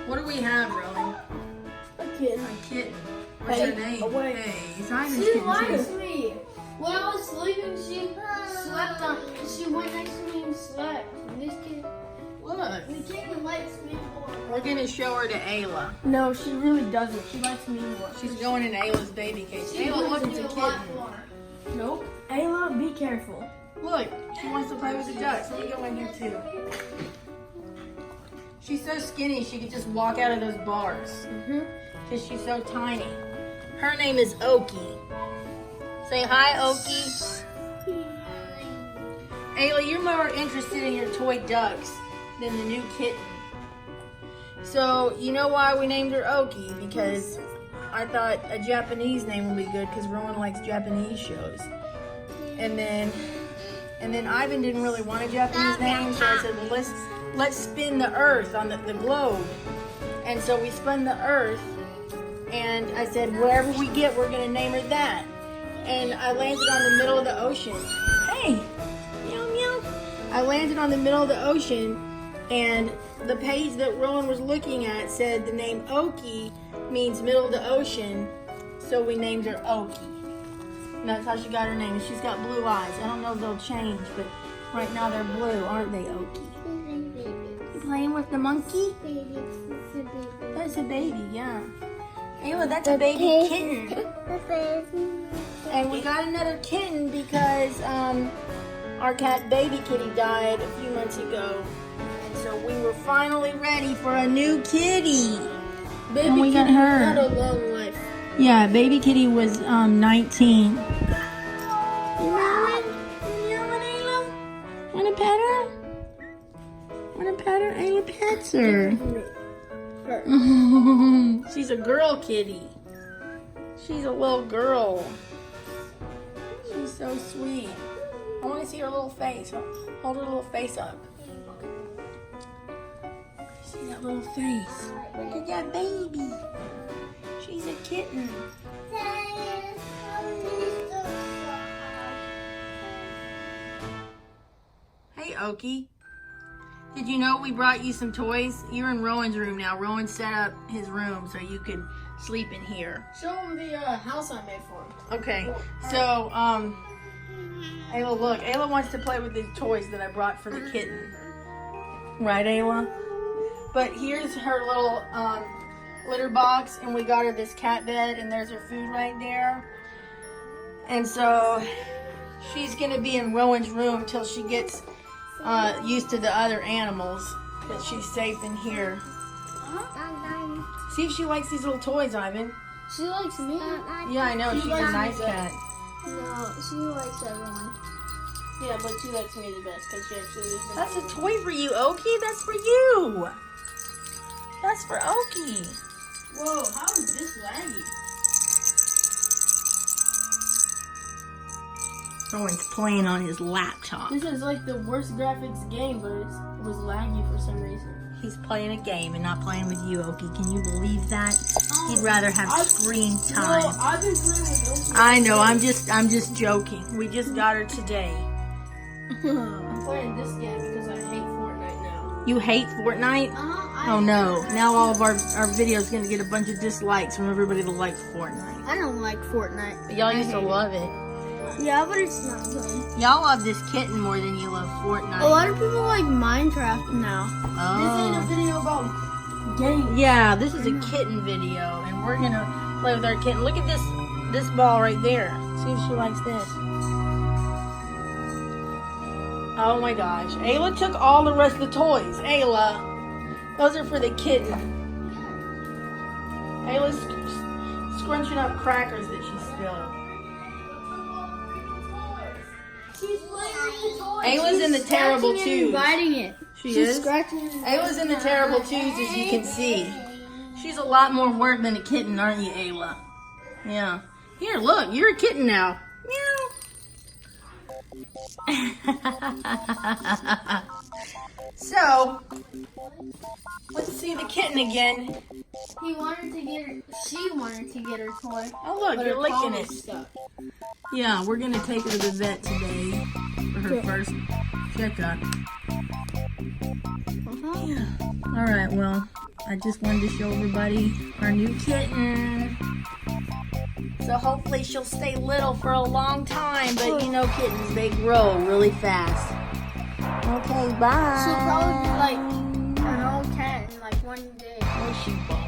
What do we have, Rowan? A kitten. A kitten. What's her name? Away. Hey, Simon's She kitten likes too. me. When I was sleeping, she slept on. She went next to me and slept. And this kid, Look, the kitten likes me more. we're gonna show her to Ayla. No, she really doesn't. She likes me more. She's going in Ayla's baby cage. She Ayla, look, wants it's a to do lot kitten. more. Nope. Ayla, be careful. Look, she wants to play with the ducks. Let me go in here too. She's so skinny, she could just walk out of those bars. Because she's so tiny. Her name is Okie. Say hi, Okie. Ayla, you're more interested in your toy ducks than the new kitten. So, you know why we named her Okie? Because I thought a Japanese name would be good because Rowan likes Japanese shows. And then Ivan didn't really want a Japanese name, so I said, well, let's spin the earth on the globe. And so we spun the earth, and I said, wherever we get, we're going to name her that. And I landed on the middle of the ocean. Hey, meow, meow. I landed on the middle of the ocean, and the page that Rowan was looking at said the name Okie means middle of the ocean, so we named her Okie. And that's how she got her name. And she's got blue eyes. I don't know if they'll change, but right now they're blue, aren't they, Okie? You playing with the monkey? That's a baby, yeah. Ayla, that's a baby kitten. And we got another kitten because our cat Baby Kitty died a few months ago. And so we were finally ready for a new kitty. Baby And we got her. had a long life. Yeah, Baby Kitty was 19. You meowing, Ayla? Wanna pet her? Wanna pet her? Ayla pets her. She's a girl kitty. She's a little girl. She's so sweet. I want to see her little face. Hold her little face up. See that little face? Look at that baby. She's a kitten. Hey, Okie. Did you know we brought you some toys? You're in Rowan's room now. Rowan set up his room so you could sleep in here. Show him the house I made for him. Okay, so, Ayla, look. Ayla wants to play with these toys that I brought for the kitten. Right, Ayla? But here's her little, litter box, and we got her this cat bed, and there's her food right there. And so she's gonna be in Rowan's room till she gets used to the other animals, but she's safe in here. See if she likes these little toys, Ivan. She likes me. Yeah, I know, she's a likes nice me cat. No, she likes everyone. Yeah, but she likes me the best because she actually lives in That's a toy for you, Okie. That's for you. That's for Okie. Whoa, how is this laggy? Rowan's playing on his laptop. This is like the worst graphics game, but it was laggy for some reason. He's playing a game and not playing with you, Okie. Can you believe that? He'd rather have screen time. No, I've been playing with Okie. I know. I'm just joking. We just got her today. I'm playing this game because I hate Fortnite now. You hate Fortnite? Oh no! Now all of our videos gonna get a bunch of dislikes from everybody that likes Fortnite. I don't like Fortnite. But y'all used to love it. Yeah, but it's not good. Y'all love this kitten more than you love Fortnite. A lot of people like Minecraft now. This ain't a Oh. video about games. Yeah, this is a kitten video, and we're gonna play with our kitten. Look at this ball right there. See if she likes this. Oh my gosh. Ayla took all the rest of the toys. Ayla. Those are for the kitten. Ayla's scrunching up crackers that she spilled. She's playing with the toys. Ayla's in the terrible twos. twos. Biting it. She She's is? scratching it. Ayla's in the terrible twos, as you can see. She's a lot more work than a kitten, aren't you, Ayla? Yeah. Here, look. You're a kitten now. Meow. So, let's see the kitten again. He wanted to get her. She wanted to get her toy. Oh, look, But you're her licking paw it. was stuck. Yeah, we're going to take her to the vet today for her first checkup. Yeah. All right, well, I just wanted to show everybody our new kitten. So hopefully she'll stay little for a long time, but you know kittens, they grow really fast. Okay, bye. She'll probably be like an old cat in like one day. Oh, she won't.